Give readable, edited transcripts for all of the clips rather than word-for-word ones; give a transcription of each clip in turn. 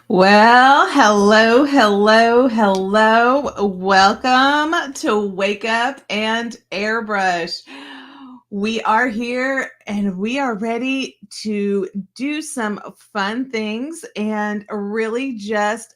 Well, hello, hello, hello. Welcome to Wake Up and Airbrush. We are here and we are ready to do some fun things and really just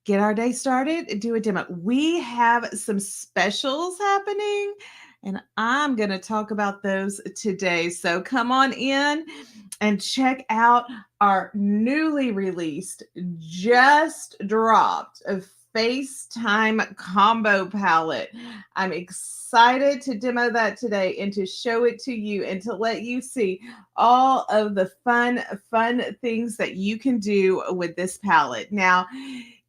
get our day started, do a demo. We have some specials happening, and I'm going to talk about those today. So come on in and check out our newly released, just dropped FaceTime combo palette. I'm excited to demo that today and to show it to you and to let you see all of the fun things that you can do with this palette. Now,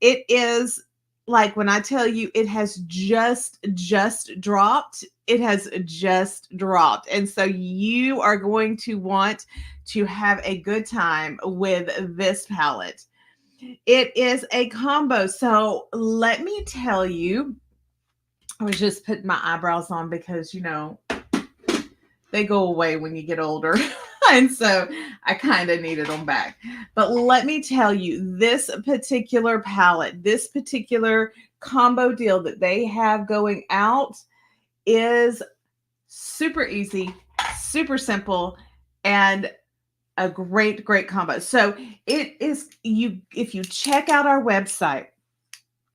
it is like when I tell you it has just dropped, it has just dropped. And so you are going to want to have a good time with this palette. It is a combo. So let me tell you, I was just putting my eyebrows on because, they go away when you get older. And so I kind of needed them back. But let me tell you, this particular palette, this particular combo deal that they have going out is super easy, super simple, and a great combo. So it is you if you check out our website,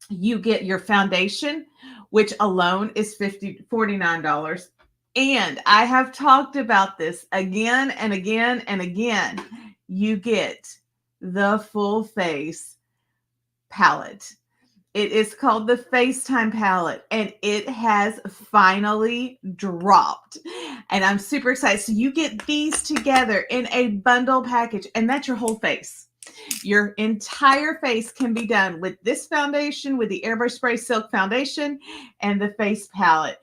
you get your foundation, which alone is $49. And I have talked about this again and again and again. You get the full face palette. It is called the FaceTime palette, and it has finally dropped. And I'm super excited. So you get these together in a bundle package, and that's your whole face. Your entire face can be done with this foundation, with the Airbrush Spray Silk Foundation, and the face palette.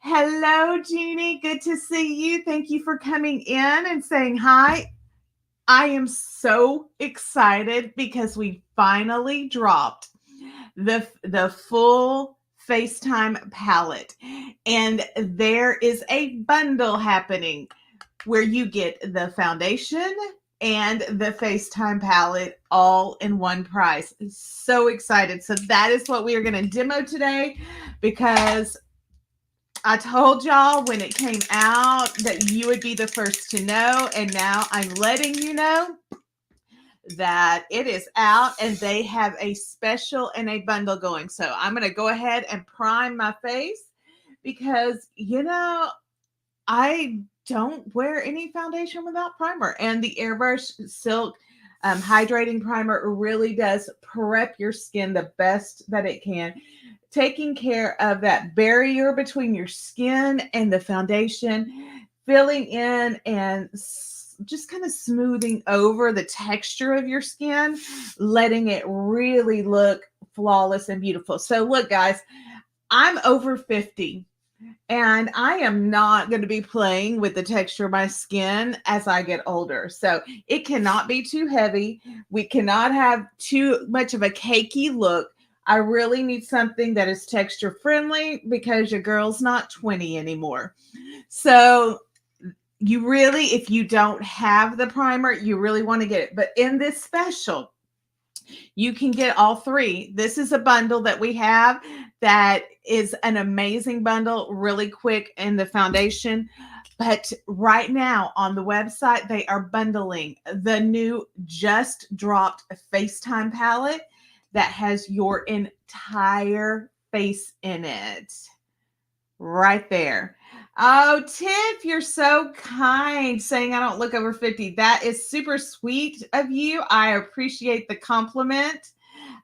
Hello, Jeannie. Good to see you. Thank you for coming in and saying hi. I am so excited because we finally dropped the full FaceTime palette. And there is a bundle happening where you get the foundation and the FaceTime palette all in one price. So excited. So that is what we are going to demo today, because I told y'all when it came out that you would be the first to know. And now I'm letting you know that it is out and they have a special and a bundle going. So I'm going to go ahead and prime my face because, I don't wear any foundation without primer. And the Airbrush Silk Hydrating Primer really does prep your skin the best that it can, taking care of that barrier between your skin and the foundation, filling in and just kind of smoothing over the texture of your skin, letting it really look flawless and beautiful. So look, guys, I'm over 50. And I am not going to be playing with the texture of my skin as I get older. So it cannot be too heavy. We cannot have too much of a cakey look. I really need something that is texture friendly because your girl's not 20 anymore. So you really, if you don't have the primer, you really want to get it. But in this special, you can get all three. This is a bundle that we have that is an amazing bundle, really quick in the foundation. But right now on the website, they are bundling the new just dropped FaceTime palette that has your entire face in it. Right there. Oh, Tiff, you're so kind, saying I don't look over 50. That is super sweet of you. I appreciate the compliment.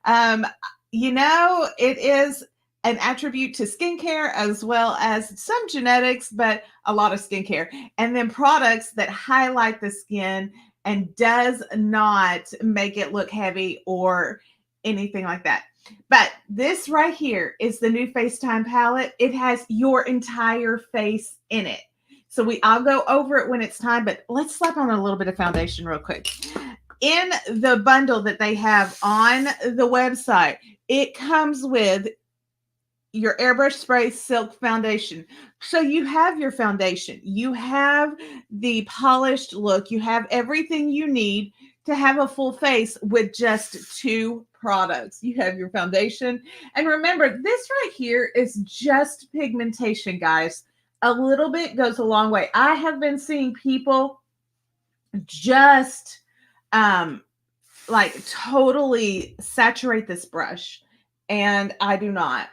Um, it is an attribute to skincare as well as some genetics, but a lot of skincare. And then products that highlight the skin and does not make it look heavy or anything like that. But this right here is the new FaceTime palette. It has your entire face in it. So I'll go over it when it's time, but let's slap on a little bit of foundation real quick. In the bundle that they have on the website, it comes with your Airbrush Spray Silk Foundation. So you have your foundation. You have the polished look. You have everything you need to have a full face with just 2 products. You have your foundation. And remember, this right here is just pigmentation, guys. A little bit goes a long way. I have been seeing people just like totally saturate this brush, and I do not.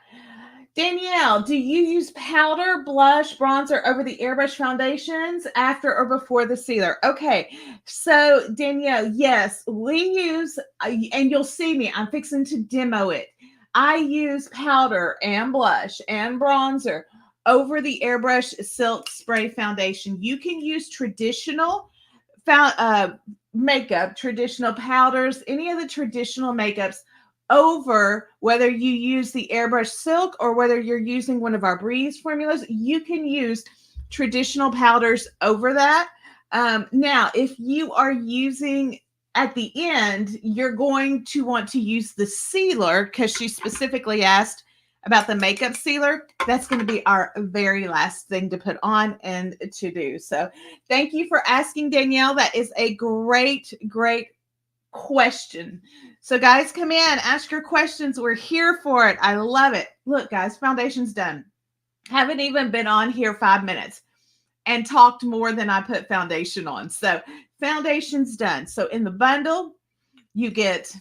Danielle, do you use powder, blush, bronzer over the airbrush foundations after or before the sealer? Okay, so Danielle, yes, we use, and you'll see me, I'm fixing to demo it. I use powder and blush and bronzer over the airbrush silk spray foundation. You can use traditional makeup, traditional powders, any of the traditional makeups over, whether you use the Airbrush Silk or whether you're using one of our Breeze formulas. You can use traditional powders over that. Now, if you are using at the end, you're going to want to use the sealer, because she specifically asked about the makeup sealer. That's going to be our very last thing to put on and to do. So thank you for asking, Danielle. That is a great, great question. So guys, come in, ask your questions. We're here for it. I love it. Look, guys, foundation's done. Haven't even been on here 5 minutes and talked more than I put foundation on. So foundation's done. So in the bundle, you get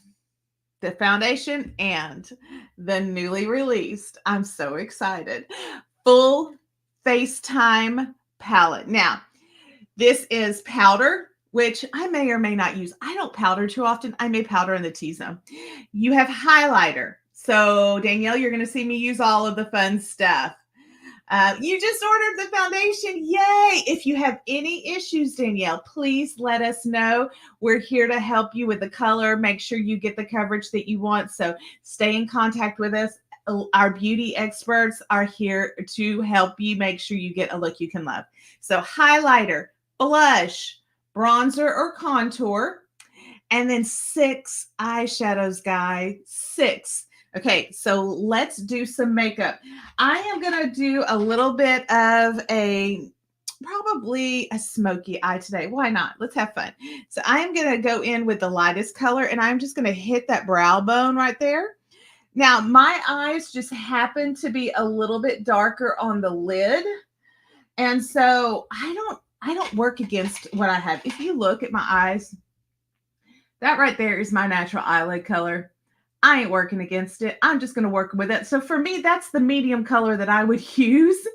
the foundation and the newly released, I'm so excited, full FaceTime palette. Now, this is powder, which I may or may not use. I don't powder too often. I may powder in the T-zone. You have highlighter. So Danielle, you're going to see me use all of the fun stuff. You just ordered the foundation. Yay. If you have any issues, Danielle, please let us know. We're here to help you with the color. Make sure you get the coverage that you want. So stay in contact with us. Our beauty experts are here to help you make sure you get a look you can love. So highlighter, blush, bronzer or contour, and then 6 eyeshadows, guys. 6. Okay, so let's do some makeup. I am going to do a little bit of probably a smoky eye today. Why not? Let's have fun. So I am going to go in with the lightest color, and I'm just going to hit that brow bone right there. Now, my eyes just happen to be a little bit darker on the lid, and so I don't work against what I have. If you look at my eyes, that right there is my natural eyelid color. I ain't working against it. I'm just going to work with it. So for me, that's the medium color that I would use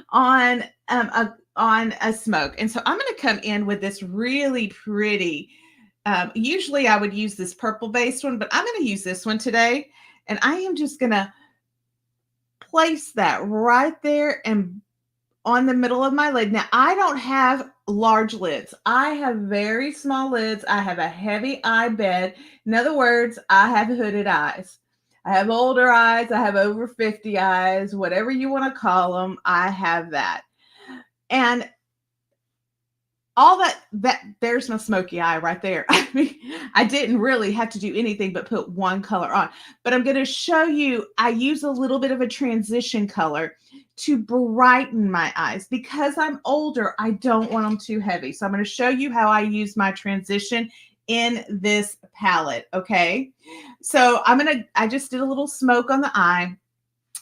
on a smoke. And so I'm going to come in with this really pretty. Usually I would use this purple based one, but I'm going to use this one today. And I am just going to place that right there and on the middle of my lid. Now, I don't have large lids. I have very small lids. I have a heavy eye bed. In other words, I have hooded eyes. I have older eyes. I have over 50 eyes, whatever you want to call them. I have that. And all that there's my smoky eye right there. I mean, I didn't really have to do anything but put one color on, but I'm going to show you, I use a little bit of a transition color to brighten my eyes. Because I'm older, I don't want them too heavy. So I'm going to show you how I use my transition in this palette. Okay. So I just did a little smoke on the eye.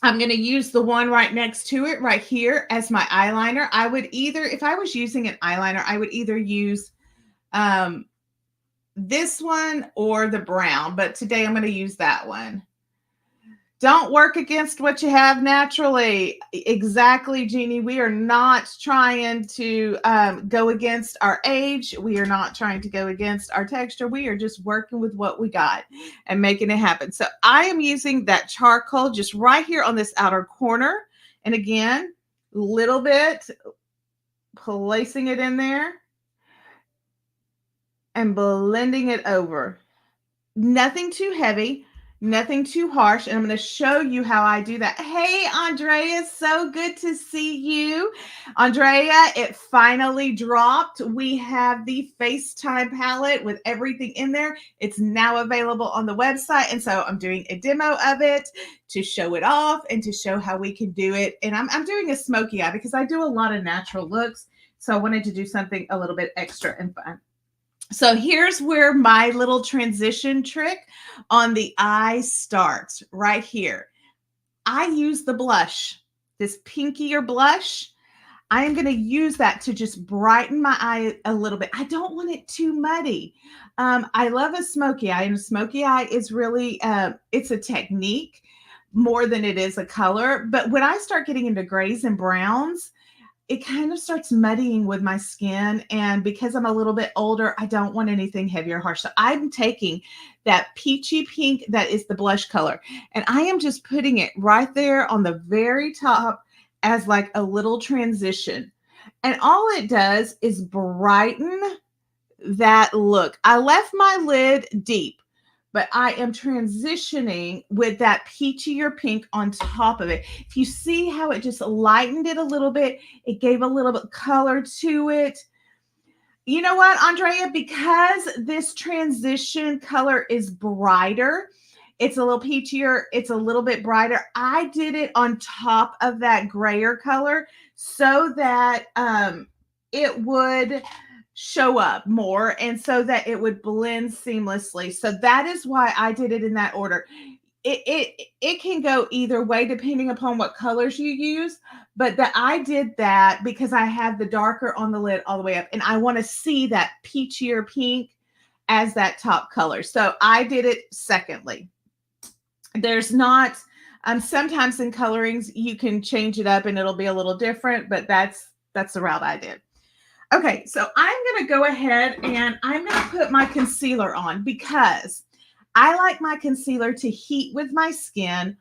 I'm going to use the one right next to it right here as my eyeliner. I would either, if I was using an eyeliner, I would either use this one or the brown, but today I'm going to use that one. Don't work against what you have naturally. Exactly, Jeannie. We are not trying to go against our age. We are not trying to go against our texture. We are just working with what we got and making it happen. So I am using that charcoal just right here on this outer corner. And again, a little bit, placing it in there and blending it over. Nothing too heavy. Nothing too harsh. And I'm going to show you how I do that. Hey, Andrea, so good to see you. Andrea, it finally dropped. We have the FaceTime palette with everything in there. It's now available on the website. And so I'm doing a demo of it to show it off and to show how we can do it. And I'm doing a smoky eye because I do a lot of natural looks. So I wanted to do something a little bit extra and fun. So here's where my little transition trick on the eye starts right here. I use the blush, this pinkier blush. I am going to use that to just brighten my eye a little bit. I don't want it too muddy. I love a smoky eye, and a smoky eye is really, it's a technique more than it is a color. But when I start getting into grays and browns, it kind of starts muddying with my skin. And because I'm a little bit older, I don't want anything heavy or harsh. So I'm taking that peachy pink that is the blush color, and I am just putting it right there on the very top as like a little transition. And all it does is brighten that look. I left my lid deep, but I am transitioning with that peachier pink on top of it. If you see how it just lightened it a little bit, it gave a little bit color to it. You know what, Andrea? Because this transition color is brighter, it's a little peachier, it's a little bit brighter. I did it on top of that grayer color so that it would show up more and so that it would blend seamlessly. So that is why I did it in that order. It can go either way depending upon what colors you use, but that I did that because I have the darker on the lid all the way up, and I want to see that peachier pink as that top color. So I did it secondly. There's not sometimes in colorings you can change it up and it'll be a little different, but that's the route I did. Okay, so I'm going to go ahead and I'm going to put my concealer on because I like my concealer to heat with my skin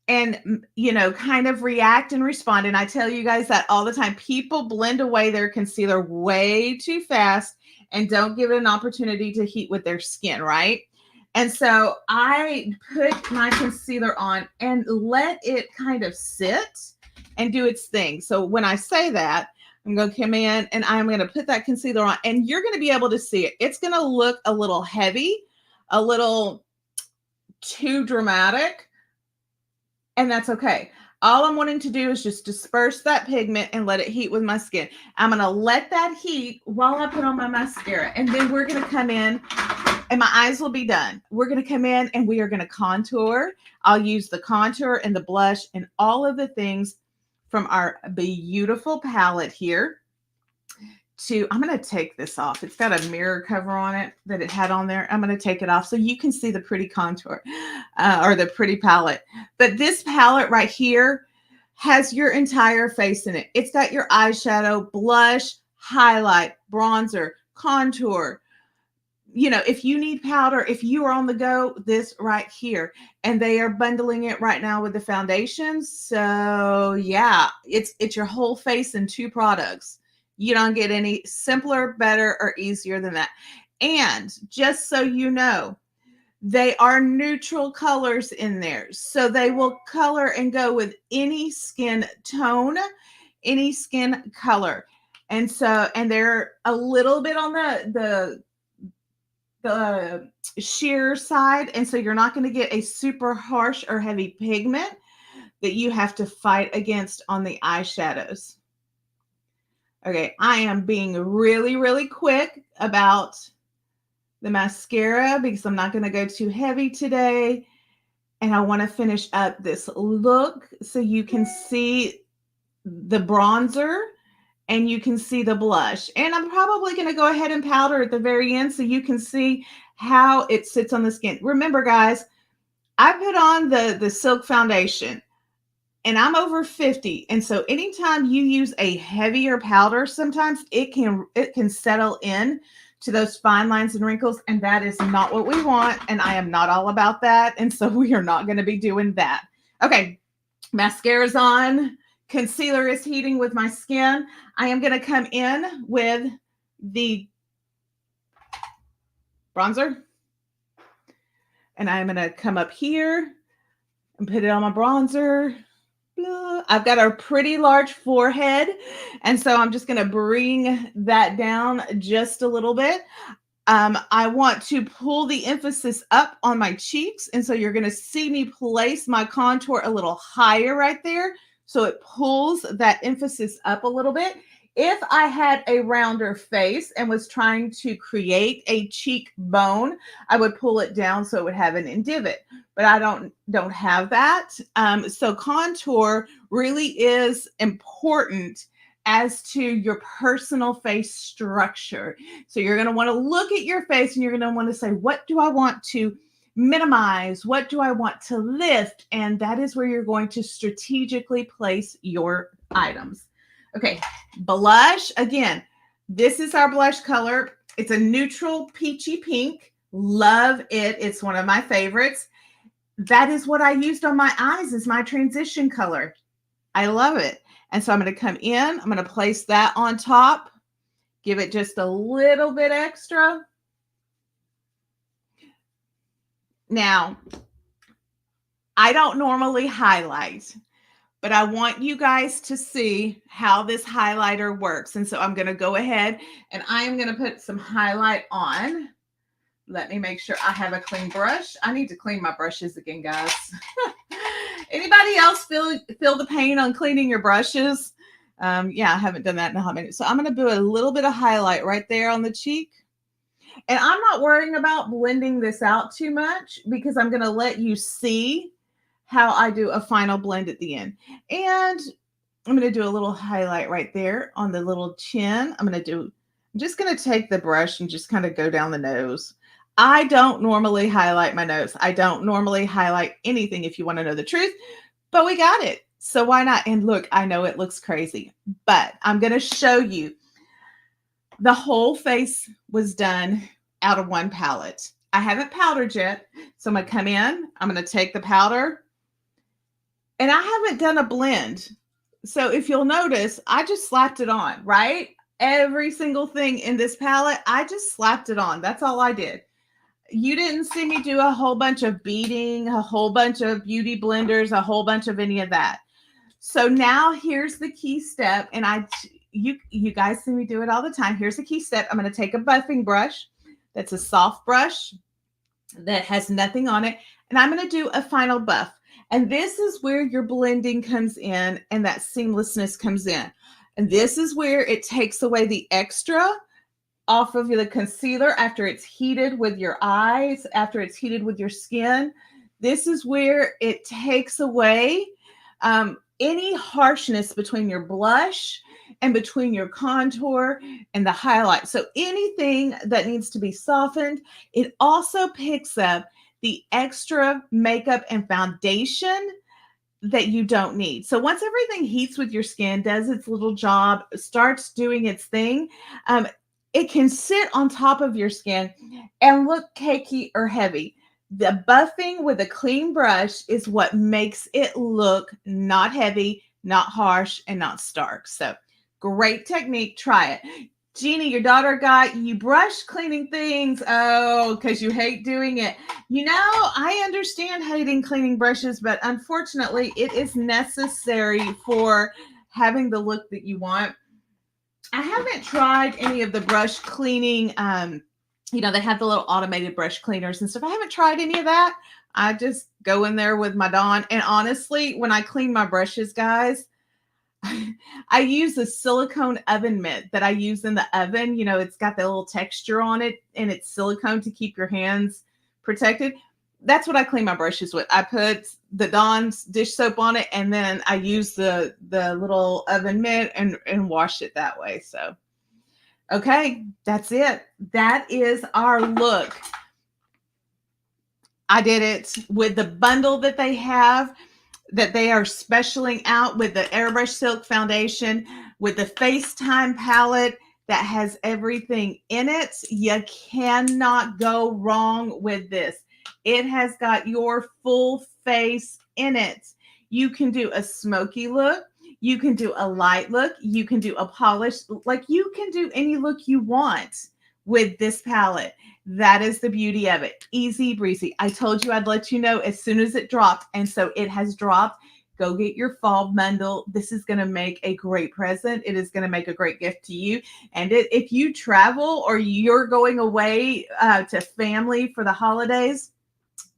and, you know, kind of react and respond. And I tell you guys that all the time. People blend away their concealer way too fast and don't give it an opportunity to heat with their skin, right? And so I put my concealer on and let it kind of sit and do its thing. So when I say that, I'm going to come in and I'm going to put that concealer on, and you're going to be able to see it. It's going to look a little heavy, a little too dramatic, and that's okay. All I'm wanting to do is just disperse that pigment and let it heat with my skin. I'm going to let that heat while I put on my mascara, and then we're going to come in and my eyes will be done. We're going to come in and we are going to contour. I'll use the contour and the blush and all of the things from our beautiful palette here. I'm going to take this off. It's got a mirror cover on it that it had on there. I'm going to take it off so you can see the pretty contour or the pretty palette. But this palette right here has your entire face in it. It's got your eyeshadow, blush, highlight, bronzer, contour. You know, if you need powder, if you are on the go, this right here. And they are bundling it right now with the foundations. So yeah, it's your whole face in 2 products. You don't get any simpler, better, or easier than that. And just so you know, they are neutral colors in there. So they will color and go with any skin tone, any skin color. And so, and they're a little bit on the sheer side, and so you're not going to get a super harsh or heavy pigment that you have to fight against on the eyeshadows. Okay, I am being really, really quick about the mascara because I'm not going to go too heavy today, and I want to finish up this look so you can see the bronzer and you can see the blush. And I'm probably going to go ahead and powder at the very end so you can see how it sits on the skin. Remember, guys, I put on the Silk foundation and I'm over 50. And so anytime you use a heavier powder, sometimes it can settle in to those fine lines and wrinkles. And that is not what we want. And I am not all about that. And so we are not going to be doing that. Okay, mascara's on. Concealer is heating with my skin. I am going to come in with the bronzer. And I'm going to come up here and put it on my bronzer. I've got a pretty large forehead. And so I'm just going to bring that down just a little bit. I want to pull the emphasis up on my cheeks. And so you're going to see me place my contour a little higher right there. So it pulls that emphasis up a little bit. If I had a rounder face and was trying to create a cheekbone, I would pull it down so it would have an indivot. But I don't have that. So contour really is important as to your personal face structure. So you're going to want to look at your face and you're going to want to say, what do I want to minimize? What do I want to lift? And that is where you're going to strategically place your items. Okay, blush. Again, this is our blush color. It's a neutral peachy pink. Love it. It's one of my favorites. That is what I used on my eyes as my transition color. I love it. And so I'm going to come in. I'm going to place that on top. Give it just a little bit extra. Now, I don't normally highlight, but I want you guys to see how this highlighter works. And so I'm going to go ahead and I am going to put some highlight on. Let me make sure I have a clean brush. I need to clean my brushes again, guys. Anybody else feel the pain on cleaning your brushes? Yeah, I haven't done that in a hot minute. So I'm going to do a little bit of highlight right there on the cheek. And I'm not worrying about blending this out too much because I'm going to let you see how I do a final blend at the end. And I'm going to do a little highlight right there on the little chin. I'm just going to take the brush and just kind of go down the nose. I don't normally highlight my nose. I don't normally highlight anything if you want to know the truth, but we got it. So why not? And look, I know it looks crazy, but I'm going to show you. The whole face was done out of one palette. I haven't powdered yet. So I'm going to come in. I'm going to take the powder. And I haven't done a blend. So if you'll notice, I just slapped it on, right? Every single thing in this palette, I just slapped it on. That's all I did. You didn't see me do a whole bunch of beading, a whole bunch of beauty blenders, a whole bunch of any of that. So now here's the key step. And you guys see me do it all the time. Here's the key step. I'm going to take a buffing brush. That's a soft brush that has nothing on it. And I'm going to do a final buff. And this is where your blending comes in and that seamlessness comes in. And this is where it takes away the extra off of the concealer after it's heated with your eyes, after it's heated with your skin. This is where it takes away any harshness between your blush and between your contour and the highlight. So anything that needs to be softened, it also picks up the extra makeup and foundation that you don't need. So once everything heats with your skin, does its little job, starts doing its thing, it can sit on top of your skin and look cakey or heavy. The buffing with a clean brush is what makes it look not heavy, not harsh, and not stark. So great technique. Try it. Jeannie, your daughter got you brush cleaning things. Oh, because you hate doing it. You know, I understand hating cleaning brushes, but unfortunately, it is necessary for having the look that you want. I haven't tried any of the brush cleaning. They have the little automated brush cleaners and stuff. I haven't tried any of that. I just go in there with my Dawn. And honestly, when I clean my brushes, guys, I use a silicone oven mitt that I use in the oven. It's got the little texture on it and it's silicone to keep your hands protected. That's what I clean my brushes with. I put the Dawn's dish soap on it and then I use the little oven mitt and wash it that way. So, okay, that's it. That is our look. I did it with the bundle that they have, that they are specialing out with the Airbrush Silk Foundation, with the FaceTime palette that has everything in it. You cannot go wrong with this. It has got your full face in it. You can do a smoky look. You can do a light look. You can do a polished, like you can do any look you want with this palette. That is the beauty of it. Easy breezy. I told you I'd let you know as soon as it dropped. And so it has dropped. Go get your fall bundle. This is going to make a great present. It is going to make a great gift to you. And if you travel or you're going away to family for the holidays,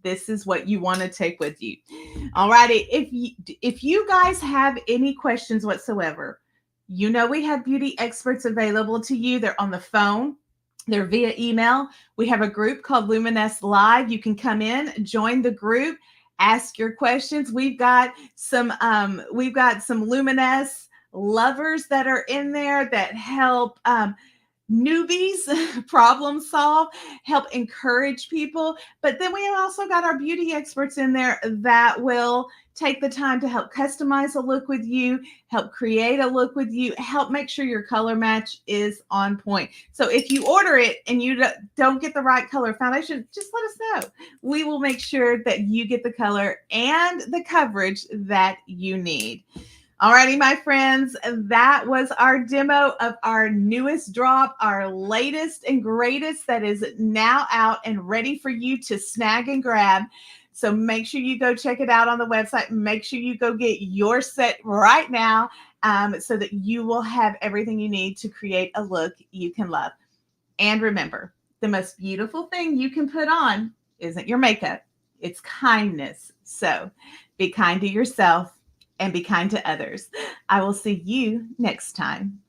this is what you want to take with you. All righty. If you guys have any questions whatsoever, You know, we have beauty experts available to you. They're on the phone, they're via email. We have a group called Luminess Live. You can come in, join the group, ask your questions. We've got some Luminess lovers that are in there that help newbies problem solve, help encourage people. But then we also got our beauty experts in there that will take the time to help customize a look with you, help create a look with you, help make sure your color match is on point. So if you order it and you don't get the right color foundation, just let us know. We will make sure that you get the color and the coverage that you need. Alrighty, my friends, that was our demo of our newest drop, our latest and greatest that is now out and ready for you to snag and grab. So make sure you go check it out on the website. Make sure you go get your set right now so that you will have everything you need to create a look you can love. And remember, the most beautiful thing you can put on isn't your makeup, it's kindness. So be kind to yourself and be kind to others. I will see you next time.